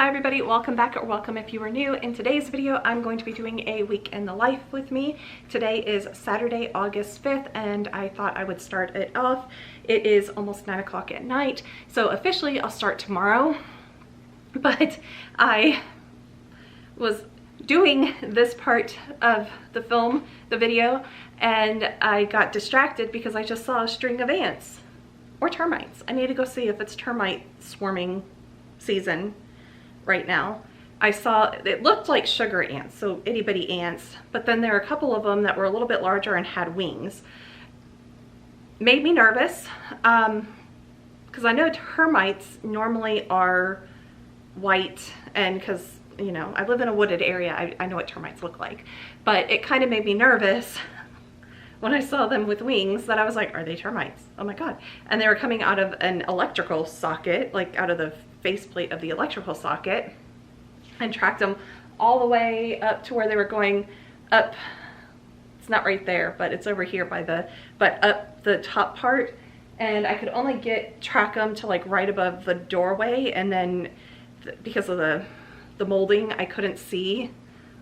Hi everybody, welcome back, or welcome if you are new. In today's video, I'm going to be doing a week in the life with me. Today is Saturday, August 5th, and I thought I would start it off. It is almost 9 o'clock at night, so officially I'll start tomorrow. But I was doing this part of the video, and I got distracted because I just saw a string of ants or termites. I need to go see if it's termite swarming season right now. I saw, it looked like sugar ants, so itty bitty ants, but then there were a couple of them that were a little bit larger and had wings. Made me nervous, because I know termites normally are white, and because, you know, I live in a wooded area, I know what termites look like, but it kind of made me nervous when I saw them with wings, that I was like, are they termites? Oh my God. And they were coming out of an electrical socket, like out of the faceplate of the electrical socket, and tracked them all the way up to where they were going up. It's not right there, but it's over here by but up the top part. And I could only track them to like right above the doorway. And then because of the molding, I couldn't see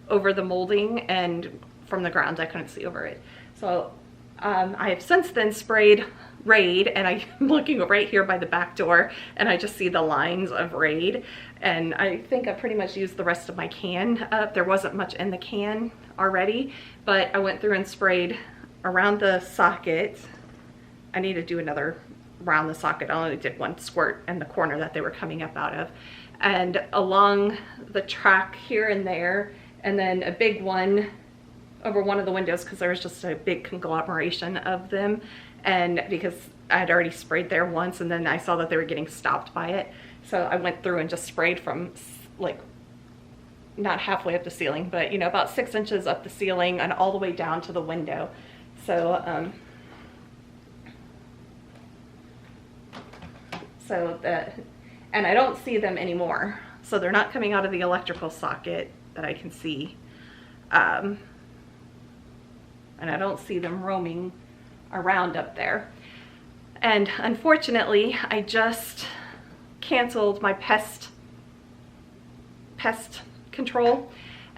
over the molding, and from the ground, I couldn't see over it. So I have since then sprayed Raid, and I'm looking right here by the back door, and I just see the lines of Raid, and I think I pretty much used the rest of my can up. There wasn't much in the can already, but I went through and sprayed around the socket. I need to do another around the socket. I only did one squirt in the corner that they were coming up out of, and along the track here and there, and then a big one over one of the windows, because there was just a big conglomeration of them, and because I had already sprayed there once, and then I saw that they were getting stopped by it, so I went through and just sprayed from like not halfway up the ceiling, but you know, about 6 inches up the ceiling and all the way down to the window. So and I don't see them anymore, so they're not coming out of the electrical socket that I can see. And I don't see them roaming around up there. And unfortunately, I just canceled my pest control,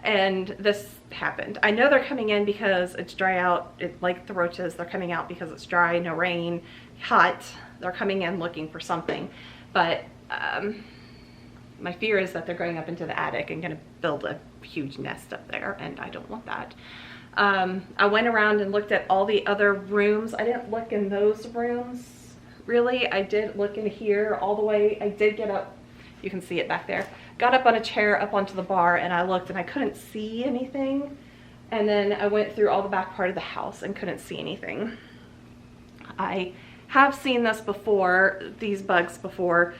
and this happened. I know they're coming in because it's dry out. Like the roaches, they're coming out because it's dry, no rain, hot. They're coming in looking for something. But my fear is that they're going up into the attic and gonna build a huge nest up there, and I don't want that. I went around and looked at all the other rooms. I didn't look in those rooms, really. I did look in here all the way. I did get up, you can see it back there. Got up on a chair up onto the bar, and I looked, and I couldn't see anything. And then I went through all the back part of the house and couldn't see anything. I have seen this before, these bugs before,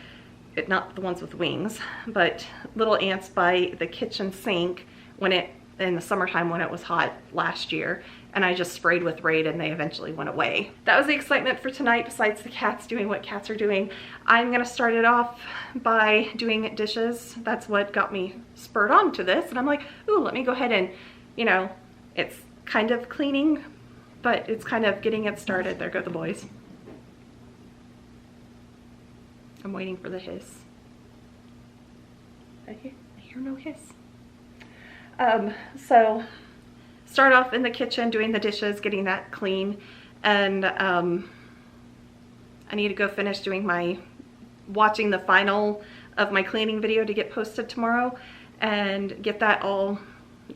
not the ones with wings, but little ants by the kitchen sink in the summertime when it was hot last year, and I just sprayed with Raid, and they eventually went away. That was the excitement for tonight, besides the cats doing what cats are doing. I'm gonna start it off by doing dishes. That's what got me spurred on to this, and I'm like, ooh, let me go ahead and, you know, it's kind of cleaning, but it's kind of getting it started. There go the boys. I'm waiting for the hiss. I hear no hiss. So start off in the kitchen doing the dishes, getting that clean, and I need to go finish doing watching the final of my cleaning video to get posted tomorrow, and get that all,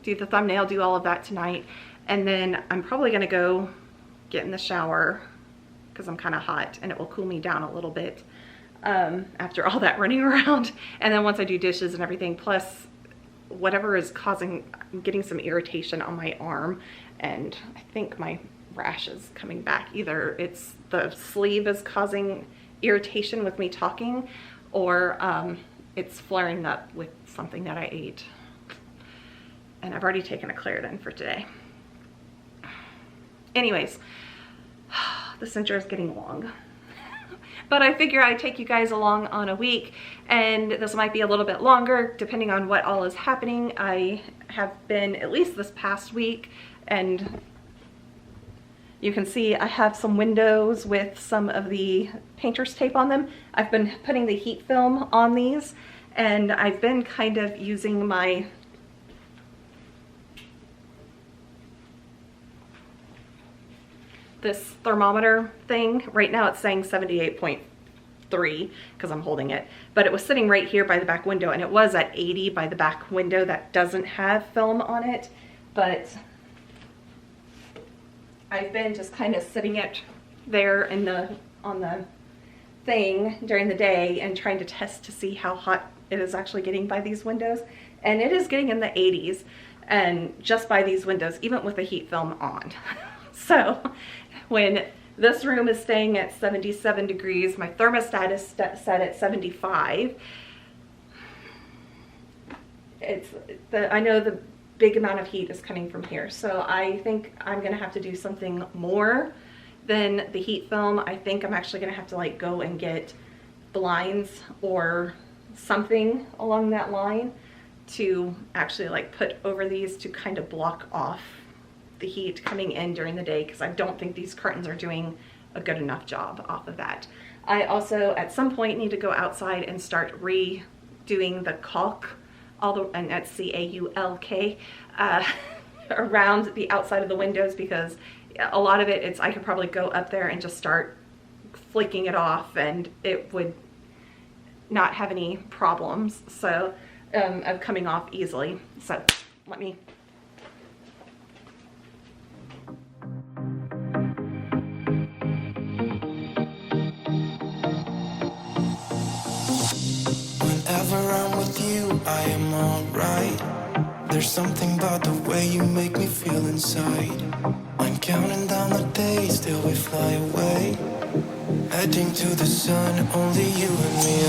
do the thumbnail, do all of that tonight. And then I'm probably gonna go get in the shower because I'm kind of hot, and it will cool me down a little bit after all that running around. And then once I do dishes and everything, plus whatever is getting some irritation on my arm, and I think my rash is coming back. Either it's the sleeve is causing irritation with me talking, or it's flaring up with something that I ate. And I've already taken a Claritin for today. Anyways, the center is getting long. But I figure I'd take you guys along on a week, and this might be a little bit longer depending on what all is happening. I have been, at least this past week, and you can see I have some windows with some of the painter's tape on them. I've been putting the heat film on these, And I've been kind of using my this thermometer thing. Right now it's saying 78.3 because I'm holding it, but it was sitting right here by the back window, and it was at 80 by the back window that doesn't have film on it. But I've been just kind of sitting it there in on the thing during the day and trying to test to see how hot it is actually getting by these windows, and it is getting in the 80s, and just by these windows, even with the heat film on. So when this room is staying at 77 degrees, my thermostat is set at 75. I know the big amount of heat is coming from here, so I think I'm gonna have to do something more than the heat film. I think I'm actually gonna have to like go and get blinds or something along that line to actually like put over these to kind of block off the heat coming in during the day, because I don't think these curtains are doing a good enough job off of that. I also at some point need to go outside and start redoing the caulk, and that's C-A-U-L-K, around the outside of the windows, because a lot of it, I could probably go up there and just start flicking it off and it would not have any problems, so of coming off easily. So let me Whenever I'm with you, I am alright. There's something about the way you make me feel inside. I'm counting down the days till we fly away, heading to the sun, only you and me.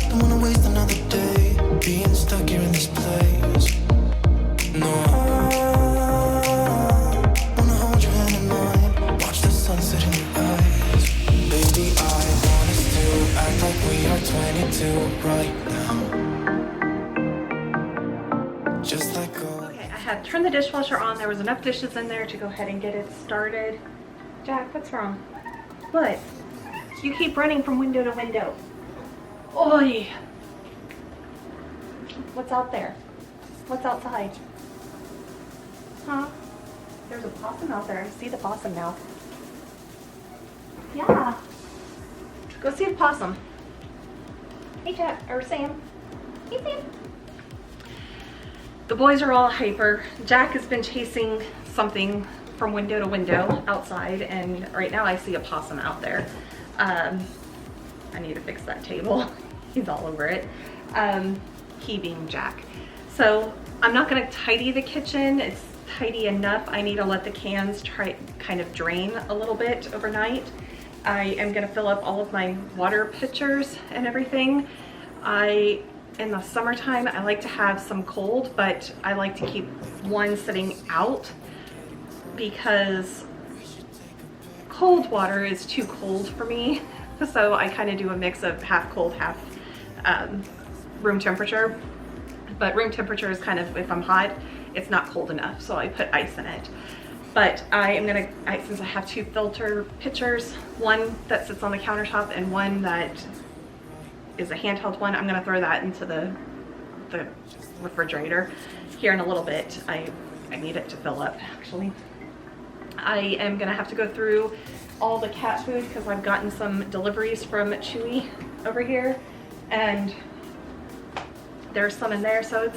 Don't wanna waste another day being stuck here in this place. No, I wanna hold your hand in mine, watch the sunset in your eyes. Baby, I want us to act like we are 22 right now. Just let go. Okay, I had turned the dishwasher on. There was enough dishes in there to go ahead and get it started. Jack, what's wrong? What? You keep running from window to window. Oi! What's out there? What's outside? Huh? There's a possum out there. I see the possum now. Yeah. Go see the possum. Hey, Jack, or Sam. Hey, Sam. The boys are all hyper. Jack has been chasing something from window to window outside, and right now I see a possum out there. I need to fix that table. He's all over it. He being Jack. So I'm not gonna tidy the kitchen. It's tidy enough. I need to let the cans kind of drain a little bit overnight. I am gonna fill up all of my water pitchers and everything. In the summertime, I like to have some cold, but I like to keep one sitting out because cold water is too cold for me. So I kind of do a mix of half cold, half room temperature. But room temperature is kind of, if I'm hot, it's not cold enough, so I put ice in it. But I am gonna, since I have two filter pitchers, one that sits on the countertop and one that is a handheld one, I'm gonna throw that into the refrigerator here in a little bit. I need it to fill up, actually. I am gonna have to go through all the cat food because I've gotten some deliveries from Chewy over here, and there's some in there, so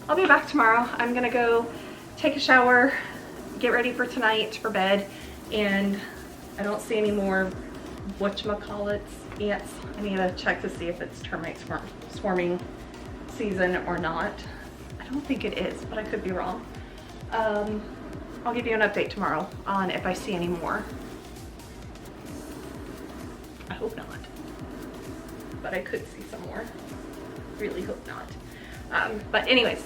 I'll be back tomorrow. I'm gonna go take a shower, get ready for tonight for bed, and I don't see any more whatchamacallits ants. I need to check to see if it's termite swarming season or not. I don't think it is, but I could be wrong. I'll give you an update tomorrow on if I see any more. I hope not, but I could see some more. Really hope not. But anyways,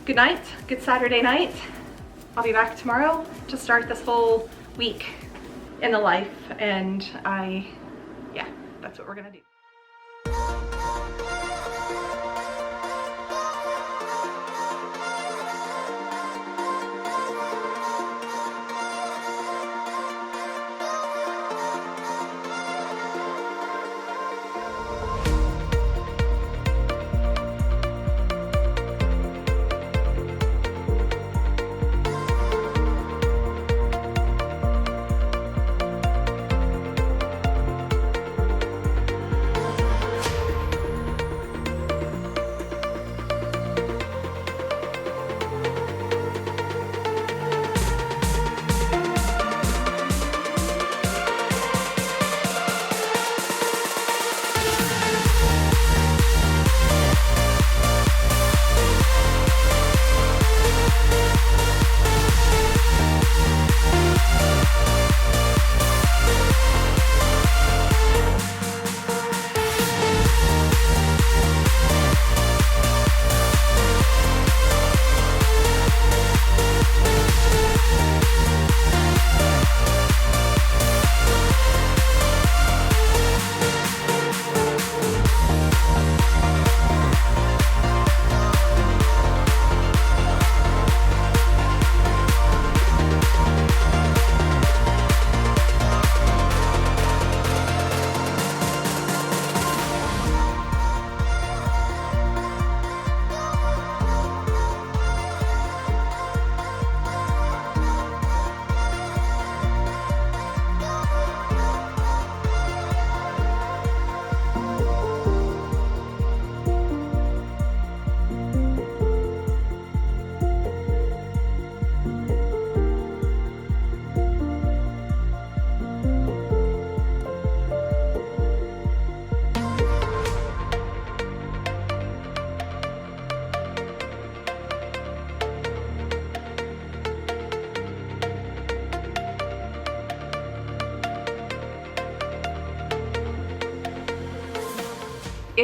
good night, good Saturday night. I'll be back tomorrow to start this whole week in the life, and yeah, that's what we're gonna do.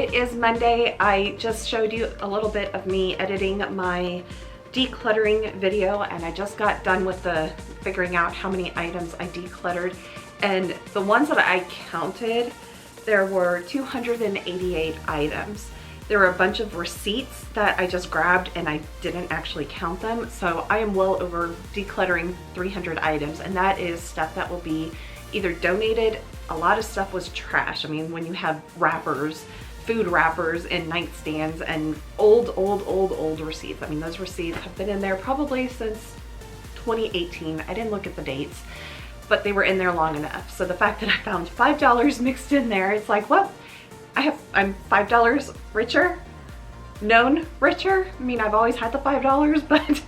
it is Monday. I just showed you a little bit of me editing my decluttering video, and I just got done with the figuring out how many items I decluttered. And the ones that I counted, there were 288 items. There were a bunch of receipts that I just grabbed and I didn't actually count them. So I am well over decluttering 300 items, and that is stuff that will be either donated. A lot of stuff was trash. I mean, when you have wrappers, food wrappers and nightstands and old receipts. I mean, those receipts have been in there probably since 2018. I didn't look at the dates, but they were in there long enough. So the fact that I found $5 mixed in there, it's like, well, I'm $5 richer, known richer. I mean, I've always had the $5,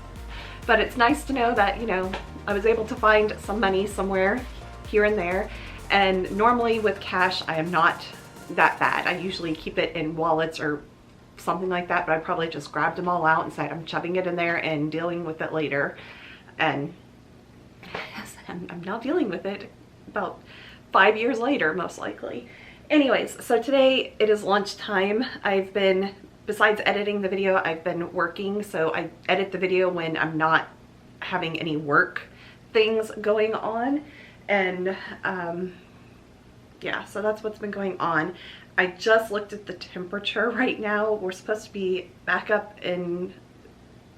but it's nice to know that, you know, I was able to find some money somewhere here and there. And normally with cash, I am not that bad. I usually keep it in wallets or something like that, but I probably just grabbed them all out and said, I'm shoving it in there and dealing with it later. And I'm now dealing with it about 5 years later, most likely. Anyways, so today it is lunchtime. I've been, besides editing the video, I've been working. So I edit the video when I'm not having any work things going on. And yeah, so that's what's been going on. I just looked at the temperature right now. We're supposed to be back up in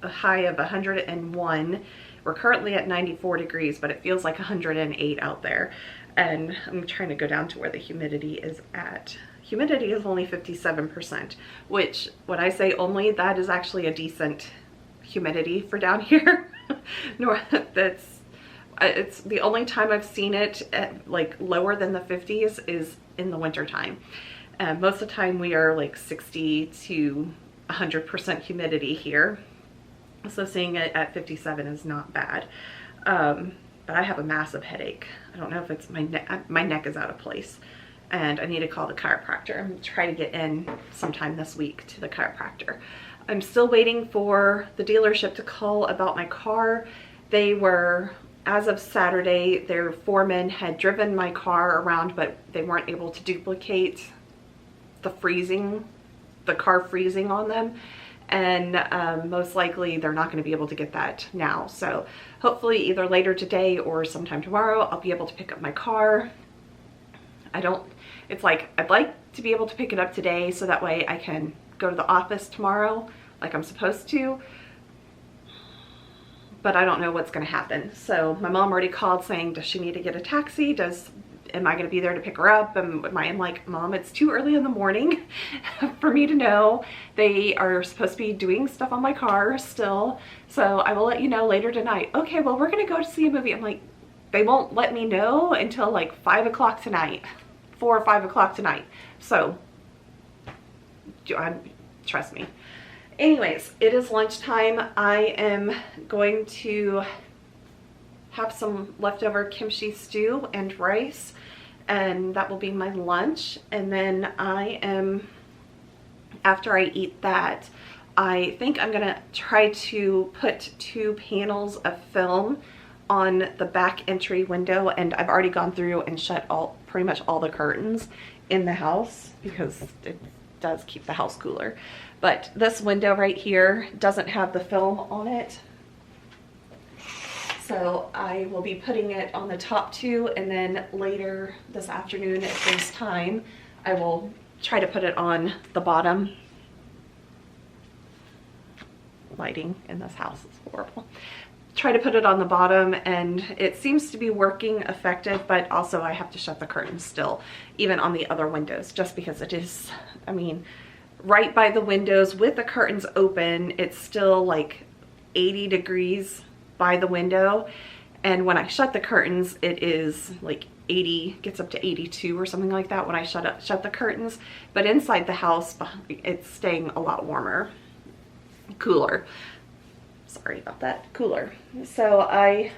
a high of 101. We're currently at 94 degrees, but it feels like 108 out there. And I'm trying to go down to where the humidity is at. Humidity is only 57%, which when I say only, that is actually a decent humidity for down here. It's the only time I've seen it at like lower than the 50s is in the winter time. Most of the time we are like 60 to 100% humidity here. So seeing it at 57 is not bad. But I have a massive headache. I don't know if it's my neck. My neck is out of place and I need to call the chiropractor. I'm trying to get in sometime this week to the chiropractor. I'm still waiting for the dealership to call about my car. They were, as of Saturday, their foreman had driven my car around, but they weren't able to duplicate the car freezing on them. And most likely they're not going to be able to get that now. So hopefully either later today or sometime tomorrow, I'll be able to pick up my car. It's like, I'd like to be able to pick it up today so that way I can go to the office tomorrow like I'm supposed to. But I don't know what's going to happen. So my mom already called saying, does she need to get a taxi? Am I going to be there to pick her up? And I'm like, Mom, it's too early in the morning for me to know. They are supposed to be doing stuff on my car still. So I will let you know later tonight. Okay, well, we're going to go to see a movie. I'm like, they won't let me know until like 5 o'clock tonight, 4 or 5 o'clock tonight. So trust me. Anyways, it is lunchtime. I am going to have some leftover kimchi stew and rice, and that will be my lunch. And then after I eat that, I think I'm gonna try to put 2 panels of film on the back entry window, and I've already gone through and shut pretty much all the curtains in the house because it does keep the house cooler. But this window right here doesn't have the film on it. So I will be putting it on the top 2, and then later this afternoon if there's time, I will try to put it on the bottom. Lighting in this house is horrible. Try to put it on the bottom, and it seems to be working effective, but also I have to shut the curtains still, even on the other windows, just because it is, I mean, right by the windows with the curtains open, it's still like 80 degrees by the window, and when I shut the curtains it is like 80, gets up to 82 or something like that when I shut the curtains. But inside the house it's staying a lot warmer, cooler, sorry about that, cooler. So I'm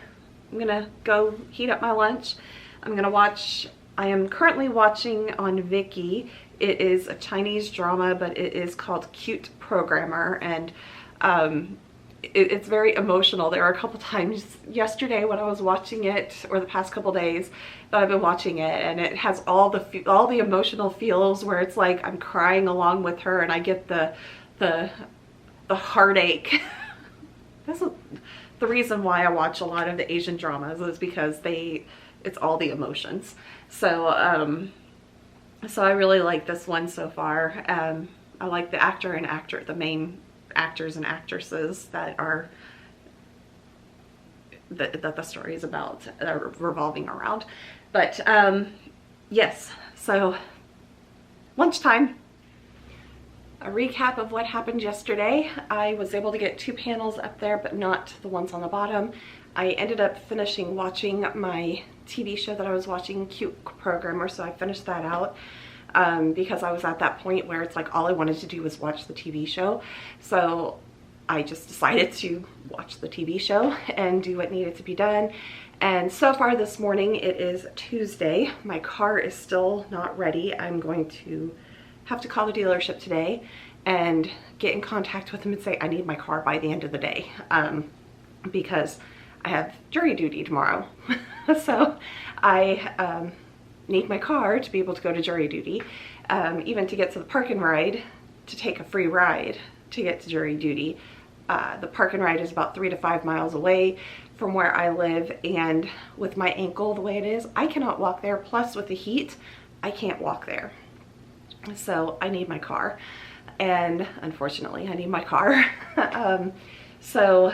gonna go heat up my lunch. I am currently watching on Viki. It is a Chinese drama, but it is called Cute Programmer, and it's very emotional. There are a couple times yesterday when I was watching it, or the past couple days that I've been watching it, and it has all the emotional feels where it's like I'm crying along with her, and I get the heartache. That's the reason why I watch a lot of the Asian dramas, is because it's all the emotions. So so I really like this one so far. I like the main actors and actresses that the story is about, revolving around. But yes, so lunchtime. A recap of what happened yesterday. I was able to get 2 panels up there, but not the ones on the bottom. I ended up finishing watching my TV show that I was watching, Cute Programmer, so I finished that out because I was at that point where it's like all I wanted to do was watch the TV show. So I just decided to watch the TV show and do what needed to be done. And so far this morning, it is Tuesday. My car is still not ready. I'm going to have to call the dealership today and get in contact with them and say I need my car by the end of the day, because I have jury duty tomorrow. So I need my car to be able to go to jury duty, even to get to the park and ride, to take a free ride to get to jury duty. The park and ride is about 3 to 5 miles away from where I live, and with my ankle the way it is, I cannot walk there. Plus with the heat, I can't walk there. So I need my car, and unfortunately I need my car. So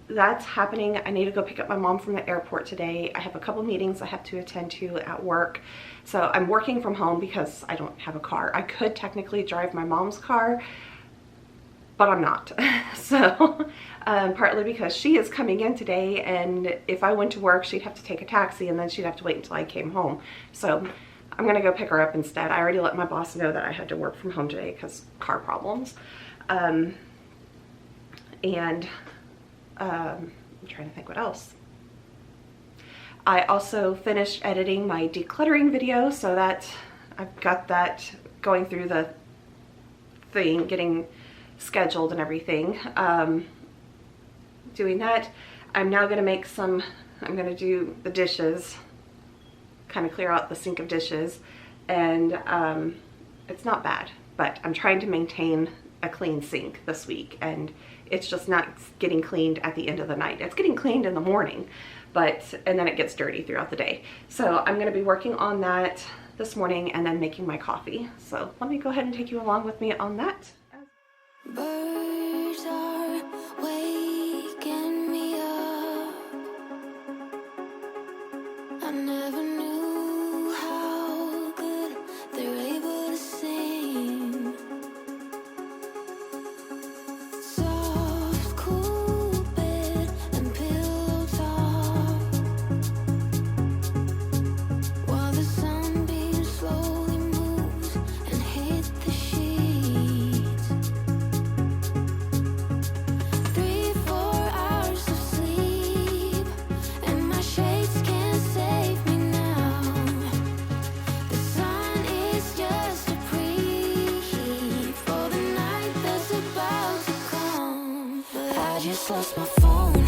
that's happening. I need to go pick up my mom from the airport today. I have a couple meetings I have to attend to at work. So I'm working from home because I don't have a car. I could technically drive my mom's car, but I'm not. So partly because she is coming in today, and if I went to work, she'd have to take a taxi, and then she'd have to wait until I came home. So I'm gonna go pick her up instead. I already let my boss know that I had to work from home today because car problems. I'm trying to think what else. I also finished editing my decluttering video, so that I've got that going through the thing, getting scheduled and everything. Doing that. I'm now gonna make I'm gonna do the dishes, kind of clear out the sink of dishes, and it's not bad, but I'm trying to maintain a clean sink this week, and it's just not getting cleaned at the end of the night. It's getting cleaned in the morning, and then it gets dirty throughout the day. So I'm going to be working on that this morning and then making my coffee. So let me go ahead and take you along with me on that. Birds are waking me up. I never knew how good they're able to sing. Soft, cool bed and pillow talk, while the sunbeam slowly moves and hit the sheets. 3-4 hours of sleep, and my shades can't save me now. The sun is just a preheat for the night that's about to come. But I just lost my phone,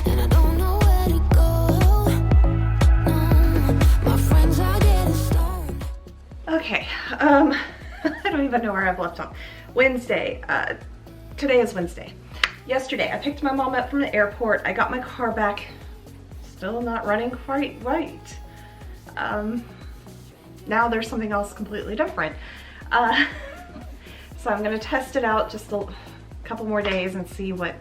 and I don't know where to go. No, my friends are getting stoned. Okay, I don't even know where I've left off. Wednesday, today is Wednesday. Yesterday, I picked my mom up from the airport. I got my car back, still not running quite right. Now there's something else completely different. So I'm gonna test it out just a couple more days and see what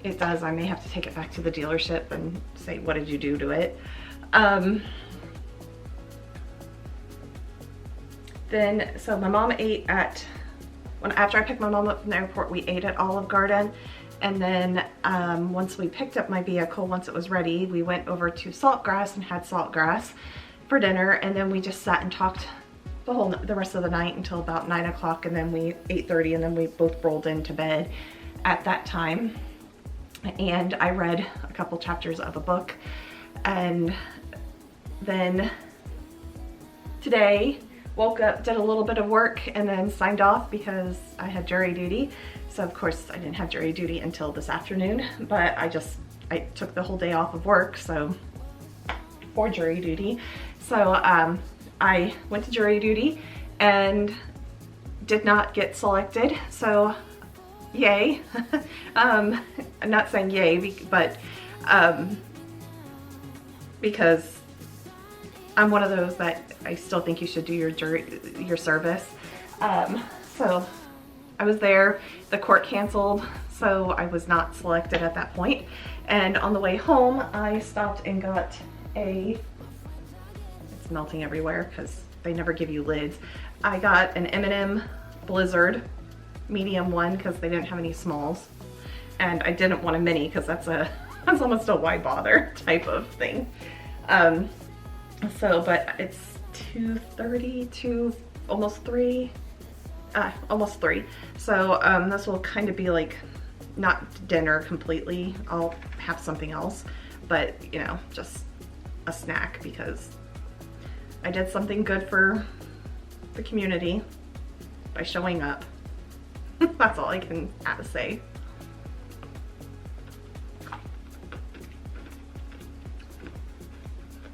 it does. I may have to take it back to the dealership and say, what did you do to it? So my mom ate after I picked my mom up from the airport, we ate at Olive Garden. And then once we picked up my vehicle, once it was ready, we went over to Saltgrass and had Saltgrass for dinner. And then we just sat and talked the rest of the night until about 9 o'clock, and then 8:30, and then we both rolled into bed at that time. And I read a couple chapters of a book. And then today woke up, did a little bit of work, and then signed off because I had jury duty. So of course I didn't have jury duty until this afternoon, but I took the whole day off of work for jury duty. So I went to jury duty and did not get selected. So yay. I'm not saying yay, but because I'm one of those that I still think you should do your service. So I was there, the court canceled, so I was not selected at that point. And on the way home, I stopped and got it's melting everywhere because they never give you lids. I got an M&M Blizzard medium one because they didn't have any smalls. And I didn't want a mini because that's almost a why bother type of thing. But it's 2:30 to almost 3. Almost 3. So this will kind of be like not dinner completely. I'll have something else, but you know, just a snack because I did something good for the community by showing up. That's all I can have to say.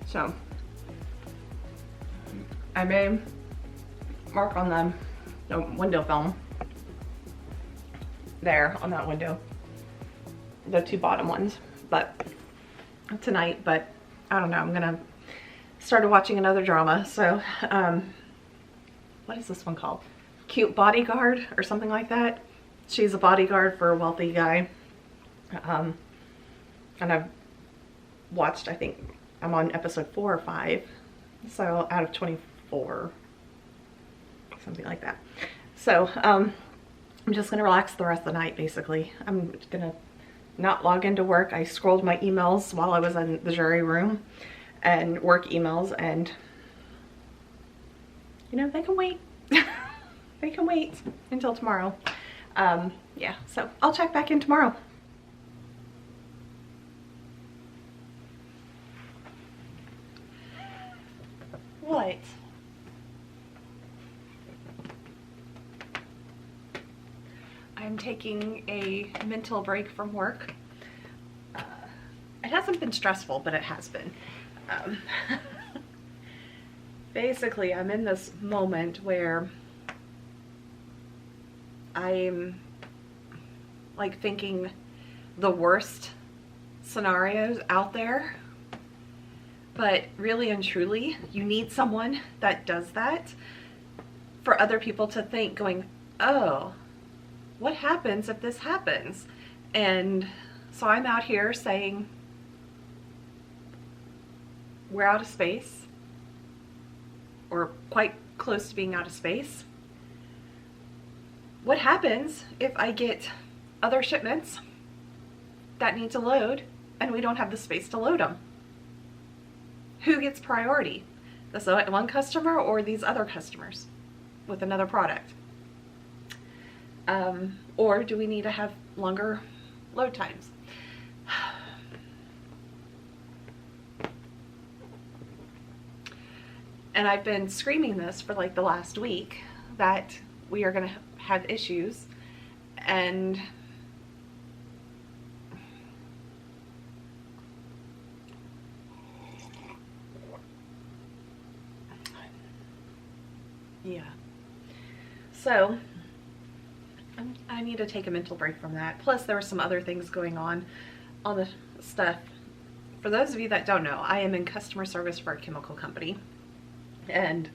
So I may mark on the window film there on that window, the 2 bottom ones, but tonight, but I don't know, I'm gonna start watching another drama. So what is this one called? Cute Bodyguard or something like that. She's a bodyguard for a wealthy guy. And I've watched, I think I'm on episode 4 or 5, so out of 24, something like that. So I'm just gonna relax the rest of the night basically. I'm gonna not log into work. I scrolled my emails while I was in the jury room, and work emails, and you know, they can wait. They can wait until tomorrow. Yeah, so I'll check back in tomorrow. What? I'm taking a mental break from work. It hasn't been stressful, but it has been. Basically, I'm in this moment where I'm like thinking the worst scenarios out there, but really and truly, you need someone that does that for other people to think, going, oh, what happens if this happens? And so I'm out here saying, we're out of space, or quite close to being out of space. What happens if I get other shipments that need to load and we don't have the space to load them? Who gets priority? This one customer or these other customers with another product? Or do we need to have longer load times? And I've been screaming this for like the last week that we are going to have issues, and yeah, so I need to take a mental break from that. Plus there were some other things going on the stuff. For those of you that don't know, I am in customer service for a chemical company, and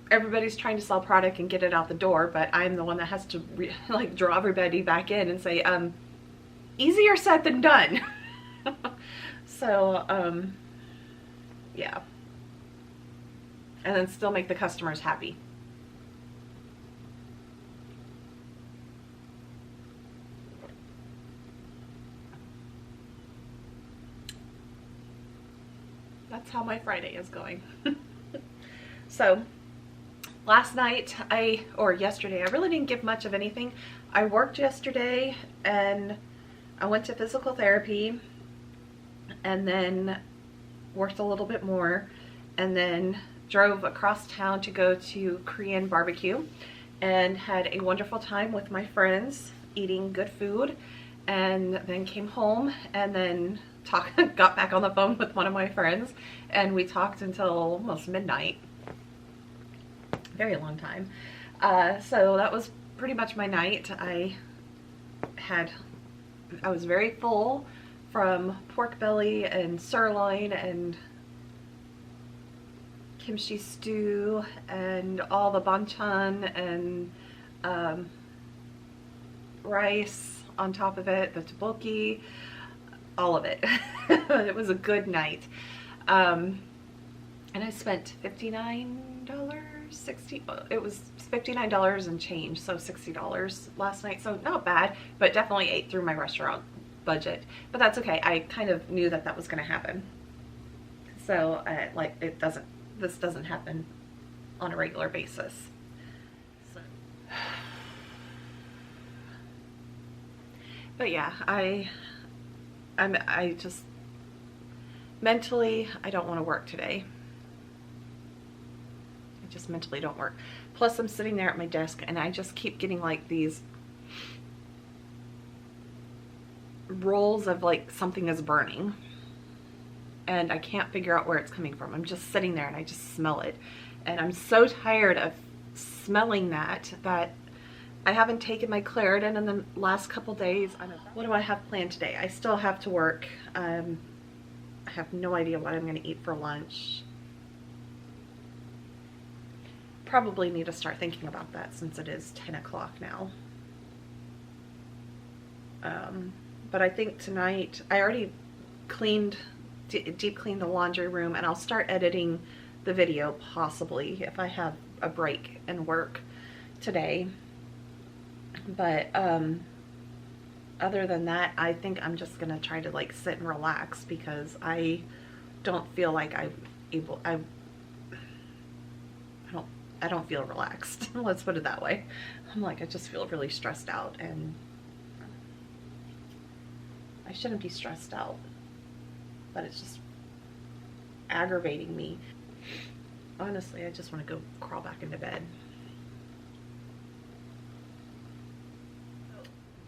everybody's trying to sell product and get it out the door, but I'm the one that has to like draw everybody back in and say, easier said than done. So yeah, and then still make the customers happy. That's how my Friday is going. So last night, or yesterday, I really didn't give much of anything. I worked yesterday and I went to physical therapy and then worked a little bit more and then drove across town to go to Korean barbecue and had a wonderful time with my friends eating good food, and then came home and then got back on the phone with one of my friends, and we talked until almost midnight. Very long time. So that was pretty much my night. I was very full from pork belly and sirloin and kimchi stew and all the banchan and rice on top of it, the tteokbokki, all of it. It was a good night. And I spent $59, it was $59 and change, so $60 last night. So not bad, but definitely ate through my restaurant budget. But that's okay. I kind of knew that was going to happen. So like this doesn't happen on a regular basis. So. But yeah, I just mentally, I don't want to work today. I just mentally don't work. Plus I'm sitting there at my desk and I just keep getting like these rolls of like something is burning. And I can't figure out where it's coming from. I'm just sitting there and I just smell it. And I'm so tired of smelling that I haven't taken my Claritin in the last couple days. What do I have planned today? I still have to work. I have no idea what I'm going to eat for lunch. Probably need to start thinking about that since it is 10 o'clock now. But I think tonight, I already deep cleaned the laundry room, and I'll start editing the video possibly if I have a break in work today. But other than that, I think I'm just gonna try to like sit and relax because I don't feel like I don't feel relaxed. Let's put it that way. I just feel really stressed out, and I shouldn't be stressed out, but it's just aggravating me. Honestly, I just want to go crawl back into bed.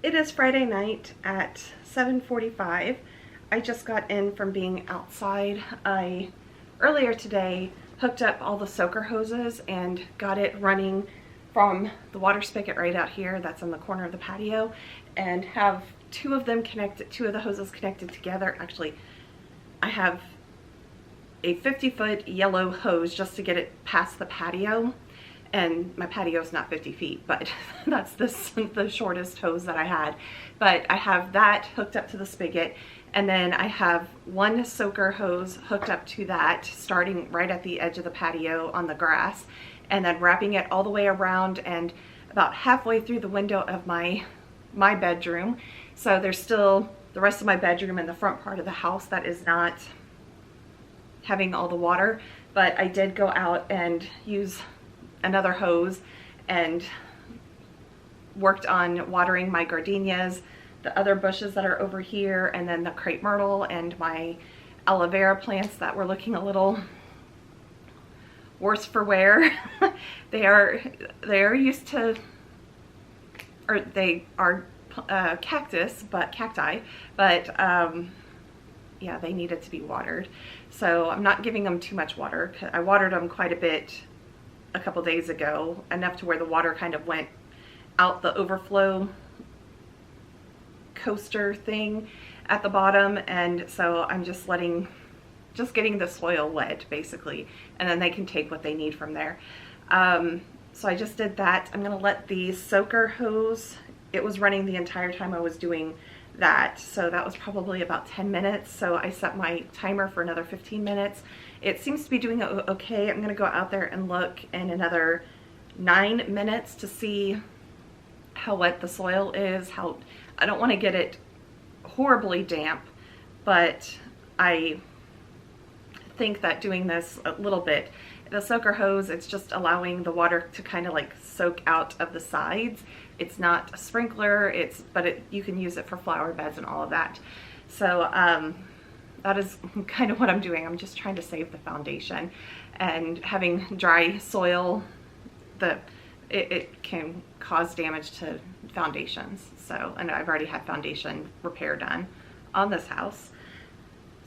It is Friday night at 7:45. I just got in from being outside. I earlier today hooked up all the soaker hoses and got it running from the water spigot right out here that's in the corner of the patio, and have two of the hoses connected together. Actually, I have a 50-foot yellow hose just to get it past the patio, and my patio is not 50 feet, but that's the shortest hose that I had. But I have that hooked up to the spigot, and then I have one soaker hose hooked up to that, starting right at the edge of the patio on the grass, and then wrapping it all the way around and about halfway through the window of my bedroom. So there's still the rest of my bedroom and the front part of the house that is not having all the water, but I did go out and use another hose and worked on watering my gardenias, the other bushes that are over here, and then the crepe myrtle and my aloe vera plants that were looking a little worse for wear. They are used to, or they are cacti, but yeah, they needed to be watered. So I'm not giving them too much water. I watered them quite a bit a couple days ago, enough to where the water kind of went out the overflow coaster thing at the bottom, and so I'm just getting the soil wet basically, and then they can take what they need from there. So I just did that. I'm gonna let the soaker hose, it was running the entire time I was doing that, so that was probably about 10 minutes. So I set my timer for another 15 minutes. It seems to be doing okay. I'm gonna go out there and look in another 9 minutes to see how wet the soil is. I don't want to get it horribly damp, but I think that doing this a little bit, the soaker hose, it's just allowing the water to kind of like soak out of the sides. It's not a sprinkler, but you can use it for flower beds and all of that. So that is kind of what I'm doing. I'm just trying to save the foundation. and having dry soil, it can cause damage to foundations. So, and I've already had foundation repair done on this house,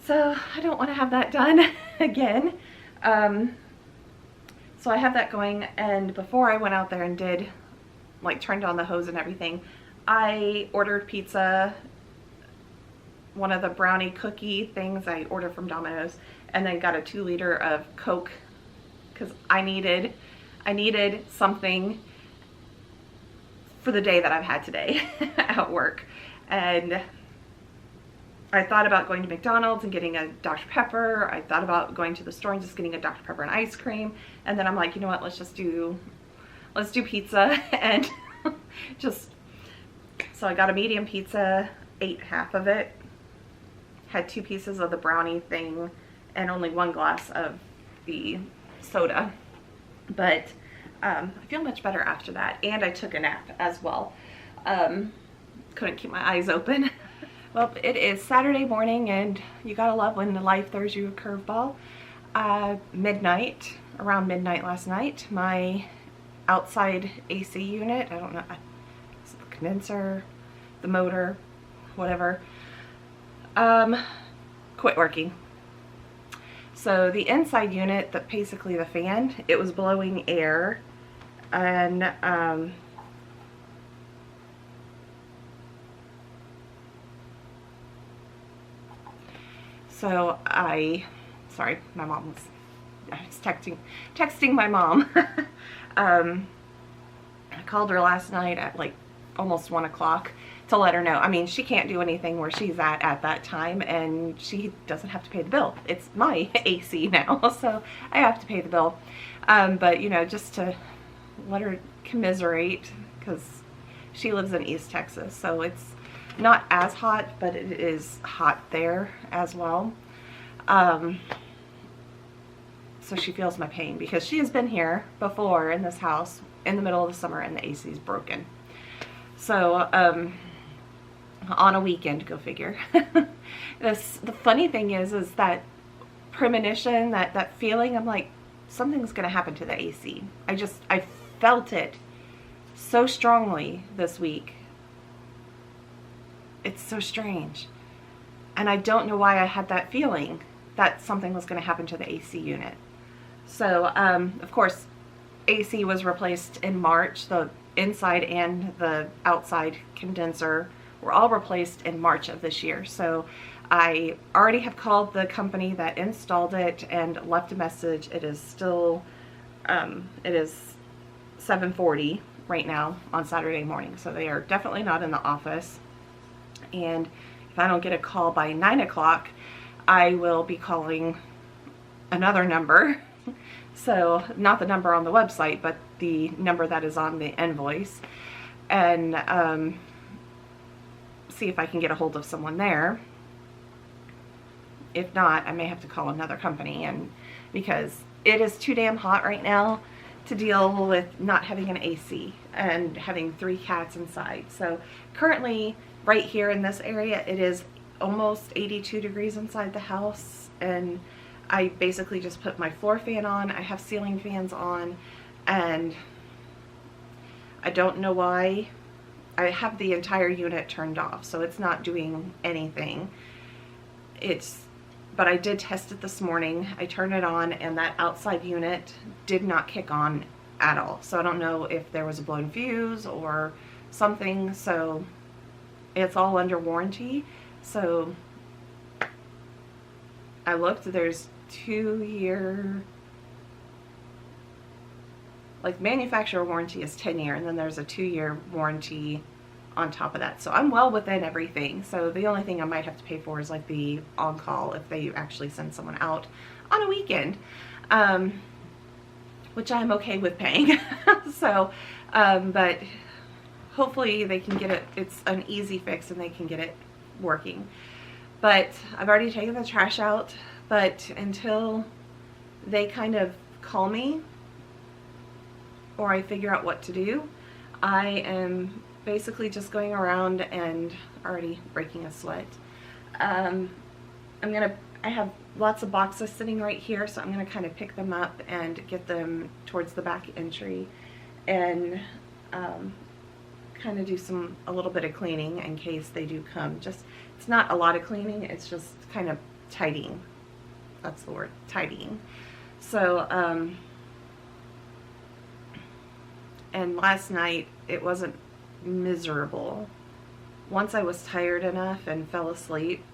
so I don't want to have that done again. So I have that going, and before I went out there and did, like, turned on the hose and everything, I ordered pizza, one of the brownie cookie things I ordered from Domino's, and then got a 2-liter of Coke because I needed something for the day that I've had today at work. And I thought about going to McDonald's and getting a Dr. Pepper. I thought about going to the store and just getting a Dr. Pepper and ice cream. And then I'm like, you know what, let's do pizza. And just, so I got a medium pizza, ate half of it, had 2 pieces of the brownie thing, and only 1 glass of the soda. But I feel much better after that, and I took a nap as well. Couldn't keep my eyes open. Well, it is Saturday morning, and you gotta love when life throws you a curveball. Around midnight last night, my outside AC unit, I don't know, it's the condenser, the motor, whatever, quit working. So the inside unit, basically the fan, it was blowing air, and so sorry, my mom was, I was texting my mom. I called her last night at like almost 1 o'clock to let her know. I mean, she can't do anything where she's at that time, and she doesn't have to pay the bill. It's my AC now, so I have to pay the bill. But, you know, just to let her commiserate, because she lives in East Texas, so it's not as hot, but it is hot there as well. So she feels my pain, because she has been here before in this house in the middle of the summer and the AC is broken. So, on a weekend, go figure. The funny thing is that premonition, that feeling, I'm like, something's gonna happen to the AC. I felt it so strongly this week. It's so strange. And I don't know why I had that feeling that something was gonna happen to the AC unit. So, of course, AC was replaced in March. The inside and the outside condenser were all replaced in March of this year. So I already have called the company that installed it and left a message. It is still, it is 7:40 right now on Saturday morning. So they are definitely not in the office. And if I don't get a call by 9 o'clock, I will be calling another number. So not the number on the website, but the number that is on the invoice, and see if I can get a hold of someone there. If not, I may have to call another company, and because it is too damn hot right now to deal with not having an AC and having 3 cats inside. So currently right here in this area, it is almost 82 degrees inside the house, and I basically just put my floor fan on. I have ceiling fans on, and I don't know why. I have the entire unit turned off, so it's not doing anything. But I did test it this morning. I turned it on, and that outside unit did not kick on at all. So I don't know if there was a blown fuse or something. So it's all under warranty. So I looked, there's 2-year, like, manufacturer warranty is 10-year, and then there's a 2-year warranty on top of that. So I'm well within everything. So the only thing I might have to pay for is like the on-call if they actually send someone out on a weekend, which I'm okay with paying. So, but hopefully they can get it, it's an easy fix and they can get it working. But I've already taken the trash out, but until they kind of call me or I figure out what to do, I am basically just going around and already breaking a sweat. I'm gonna I have lots of boxes sitting right here, so I'm going to kind of pick them up and get them towards the back entry and kind of do a little bit of cleaning in case they do come. It's not a lot of cleaning, it's just kind of tidying. That's the word, tidying. So, and last night it wasn't miserable. Once I was tired enough and fell asleep,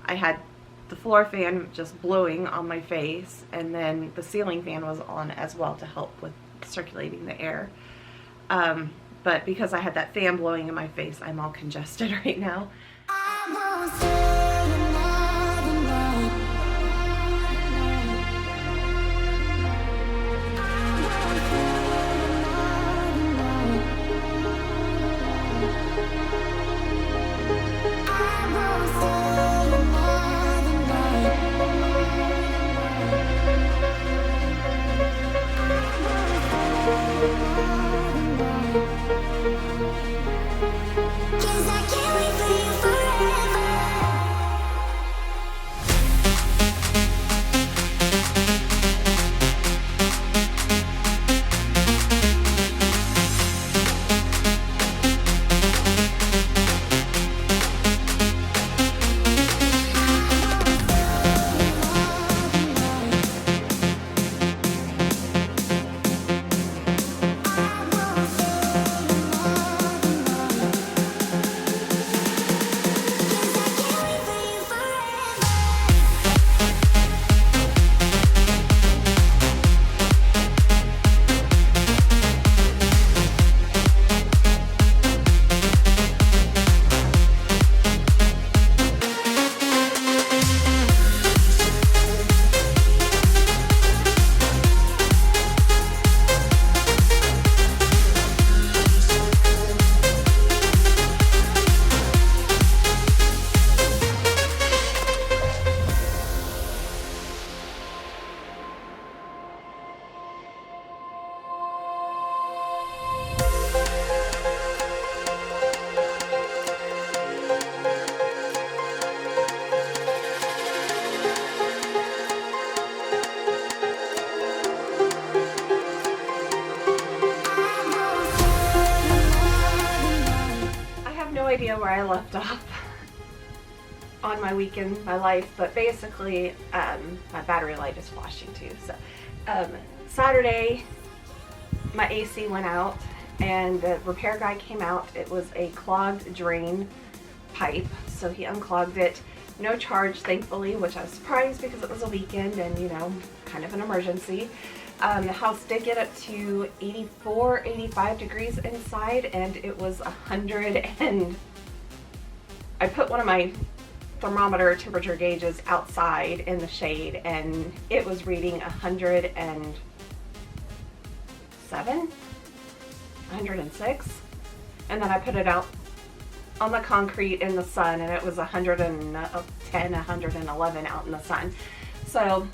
I had the floor fan just blowing on my face, and then the ceiling fan was on as well to help with circulating the air. But because I had that fan blowing in my face, I'm all congested right now. Idea where I left off on my weekend, my life, but basically my battery light is flashing too. So Saturday my AC went out and the repair guy came out. It was a clogged drain pipe, so he unclogged it. No charge, thankfully, which I was surprised because it was a weekend and, you know, kind of an emergency. The house did get up to 84, 85 degrees inside, and it was 100 and I put one of my thermometer temperature gauges outside in the shade, and it was reading 107, 106, and then I put it out on the concrete in the sun, and it was 110, 111 out in the sun. So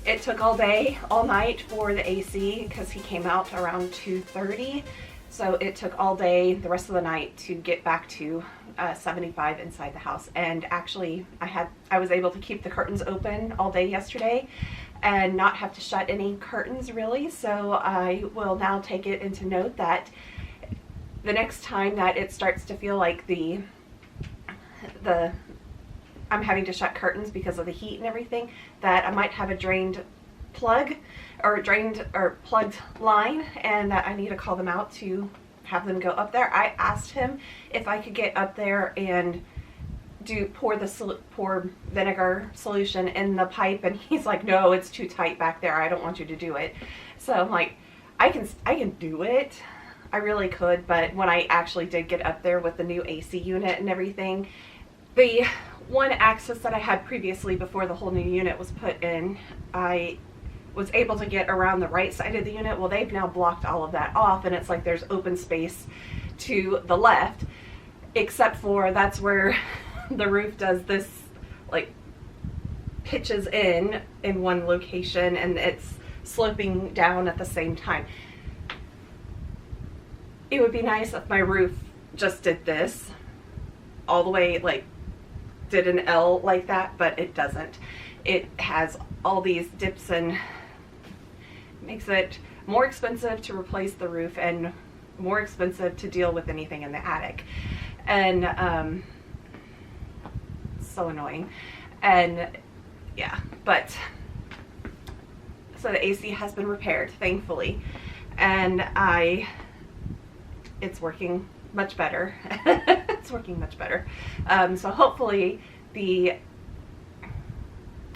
it took all day, all night for the AC because he came out around 2:30. So it took all day, the rest of the night, to get back to 75 inside the house. And actually, I was able to keep the curtains open all day yesterday and not have to shut any curtains really. So I will now take it into note that the next time that it starts to feel like I'm having to shut curtains because of the heat and everything, that I might have a drained plug or plugged line, and that I need to call them out to have them go up there. I asked him if I could get up there and pour vinegar solution in the pipe, and he's like, no, it's too tight back there, I don't want you to do it. So I'm like, I can do it, I really could. But when I actually did get up there with the new AC unit and everything, the one access that I had previously before the whole new unit was put in, I was able to get around the right side of the unit. Well, they've now blocked all of that off, and it's like there's open space to the left, except for that's where the roof does this, like, pitches in one location, and it's sloping down at the same time. It would be nice if my roof just did this all the way, like did an L like that, but it doesn't. it has all these dips and makes it more expensive to replace the roof and more expensive to deal with anything in the attic. And so annoying. And yeah, but so the AC has been repaired, thankfully, and it's working much better. It's working much better. So hopefully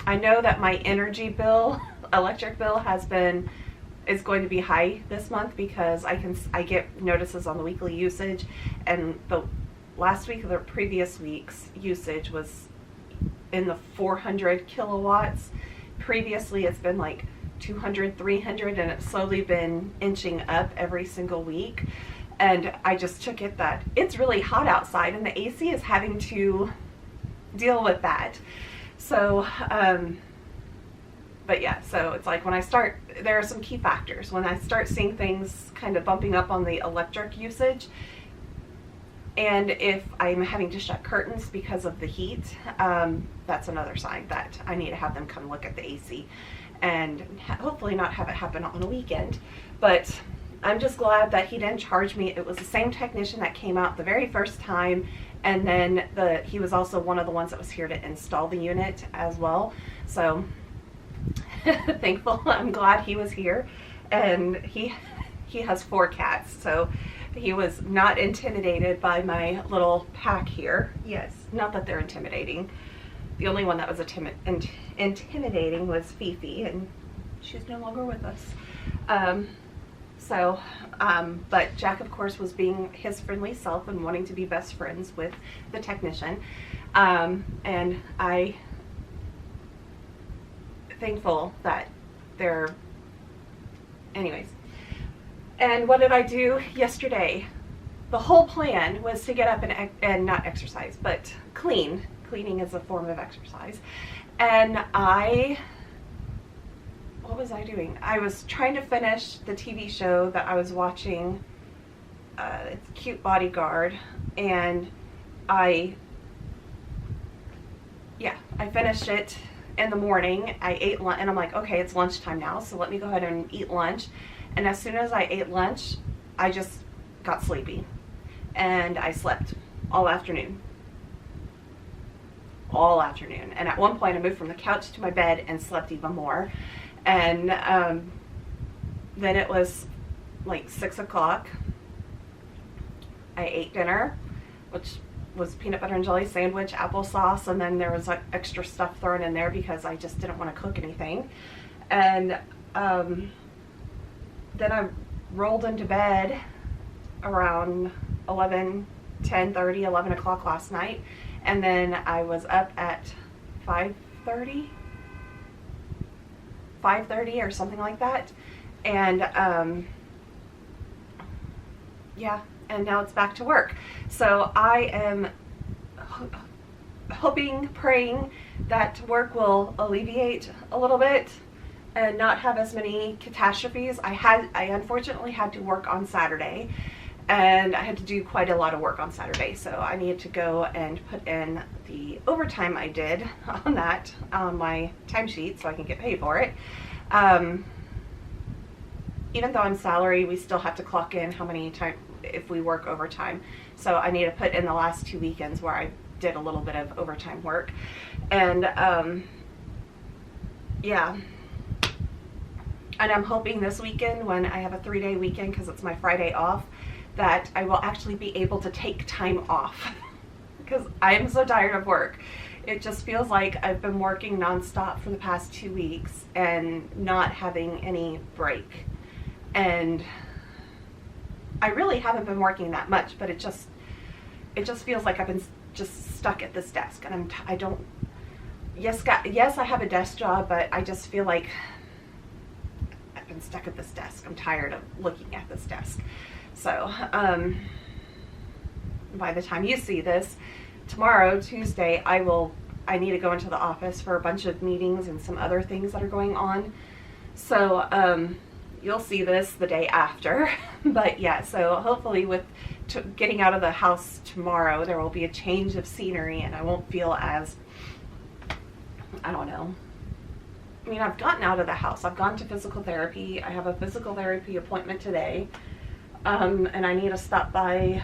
I know that my energy bill, electric bill, is going to be high this month because I get notices on the weekly usage, and the last week or the previous week's usage was in the 400 kilowatts. Previously it's been like 200, 300, and it's slowly been inching up every single week. And I just took it that it's really hot outside and the AC is having to deal with that. So but yeah, so it's like there are some key factors. When I start seeing things kind of bumping up on the electric usage, and if I'm having to shut curtains because of the heat, that's another sign that I need to have them come look at the AC, and hopefully not have it happen on a weekend. But I'm just glad that he didn't charge me. It was the same technician that came out the very first time, and then he was also one of the ones that was here to install the unit as well. So thankful. I'm glad he was here. And he has 4 cats, so he was not intimidated by my little pack here. Yes, not that they're intimidating. The only one that was intimidating was Fifi, and she's no longer with us. But Jack, of course, was being his friendly self and wanting to be best friends with the technician. And I thankful that anyways. And what did I do yesterday? The whole plan was to get up and not exercise, but clean. Cleaning is a form of exercise. And what was I doing? I was trying to finish the TV show that I was watching. It's Cute Bodyguard, and I finished it in the morning. I ate lunch, and I'm like, okay, it's lunchtime now, so let me go ahead and eat lunch. And as soon as I ate lunch, I just got sleepy, and I slept all afternoon. And at one point I moved from the couch to my bed and slept even more. And then it was like 6 o'clock. I ate dinner, which was peanut butter and jelly sandwich, applesauce, and then there was like extra stuff thrown in there because I just didn't want to cook anything. And then I rolled into bed around 10:30, 11 o'clock last night, and then I was up at 5:30 or something like that. And yeah, and now it's back to work. So I am hoping, praying that work will alleviate a little bit and not have as many catastrophes. I unfortunately had to work on Saturday, and I had to do quite a lot of work on Saturday, so I needed to go and put in the overtime I did on that on my timesheet so I can get paid for it. Even though I'm salary, we still have to clock in how many times if we work overtime. So I need to put in the last 2 weekends where I did a little bit of overtime work. And yeah. And I'm hoping this weekend, when I have a 3-day weekend, because it's my Friday off, that I will actually be able to take time off because I am so tired of work. It just feels like I've been working nonstop for the past 2 weeks and not having any break. And I really haven't been working that much, but it just feels like I've been just stuck at this desk, and yes, I have a desk job, but I just feel like I've been stuck at this desk. I'm tired of looking at this desk. So by the time you see this, tomorrow, Tuesday, I need to go into the office for a bunch of meetings and some other things that are going on. So you'll see this the day after. But yeah, so hopefully with getting out of the house tomorrow, there will be a change of scenery and I won't feel as, I don't know, I mean, I've gotten out of the house. I've gone to physical therapy. I have a physical therapy appointment today. And I need to stop by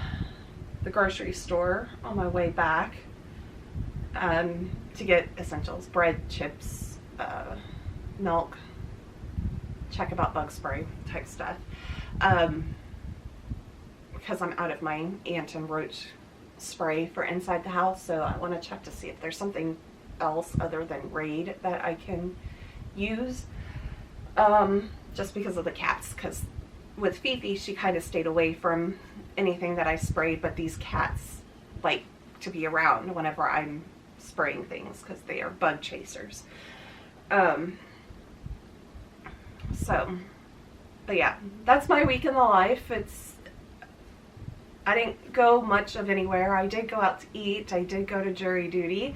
the grocery store on my way back to get essentials, bread, chips, milk, check about bug spray type stuff. Because I'm out of my ant and roach spray for inside the house, so I want to check to see if there's something else other than Raid that I can use, just because of the cats, because with Fifi, she kind of stayed away from anything that I sprayed, but these cats like to be around whenever I'm spraying things because they are bug chasers. So, but yeah, that's my week in the life. I didn't go much of anywhere. I did go out to eat. I did go to jury duty,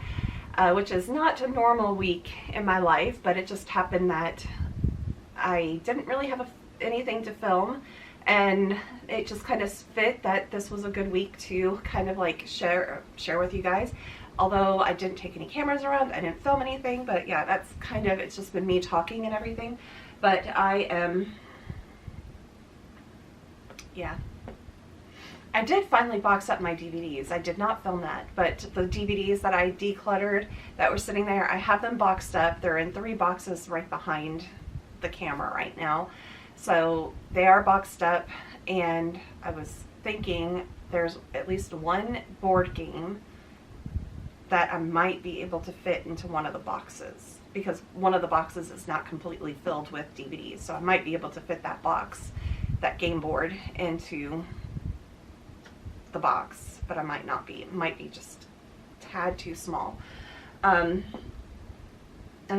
which is not a normal week in my life, but it just happened that I didn't really have anything to film, and it just kind of fit that this was a good week to kind of like share with you guys. Although I didn't take any cameras around, I didn't film anything, but yeah, that's kind of, it's just been me talking and everything. But I did finally box up my DVDs. I did not film that, but the DVDs that I decluttered that were sitting there, I have them boxed up. They're in 3 boxes right behind the camera right now. So they are boxed up, and I was thinking there's at least one board game that I might be able to fit into one of the boxes, because one of the boxes is not completely filled with DVDs. So I might be able to fit that box, that game board, into the box, but I might not be. It might be just a tad too small. And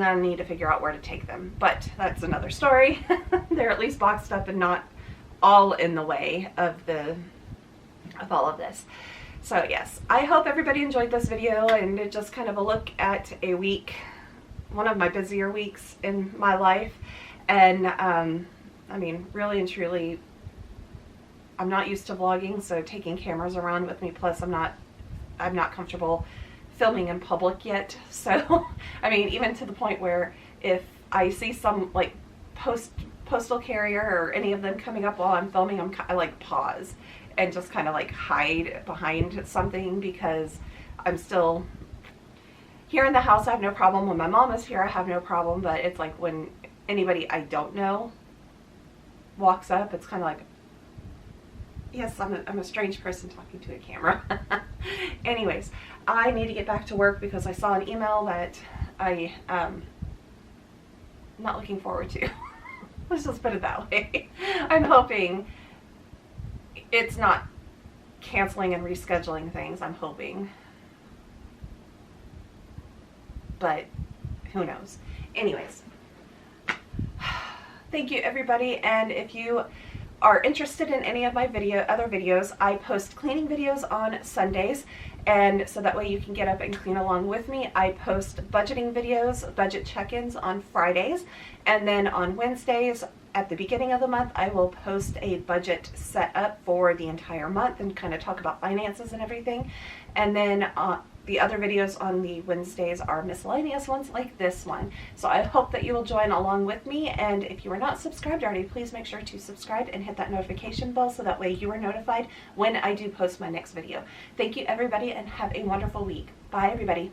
I need to figure out where to take them, but that's another story. They're at least boxed up and not all in the way of all of this. So yes, I hope everybody enjoyed this video, and it just kind of a look at a week, one of my busier weeks in my life. And I mean, really and truly, I'm not used to vlogging, so taking cameras around with me, plus I'm not comfortable filming in public yet. So I mean, even to the point where if I see some like postal carrier or any of them coming up while I'm filming, I like pause and just kind of like hide behind something, because I'm still here in the house. I have no problem. When my mom is here, I have no problem, but it's like when anybody I don't know walks up, it's kind of like, yes, I'm a strange person talking to a camera. Anyways, I need to get back to work because I saw an email that I'm not looking forward to. Let's just put it that way. I'm hoping it's not canceling and rescheduling things. I'm hoping. But who knows? Anyways, thank you everybody, and if you are interested in any of my other videos, I post cleaning videos on Sundays, and so that way you can get up and clean along with me. I post budgeting videos, budget check-ins on Fridays, and then on Wednesdays at the beginning of the month I will post a budget setup for the entire month and kind of talk about finances and everything. And then the other videos on the Wednesdays are miscellaneous ones like this one. So I hope that you will join along with me, and if you are not subscribed already, please make sure to subscribe and hit that notification bell so that way you are notified when I do post my next video. Thank you everybody, and have a wonderful week. Bye everybody.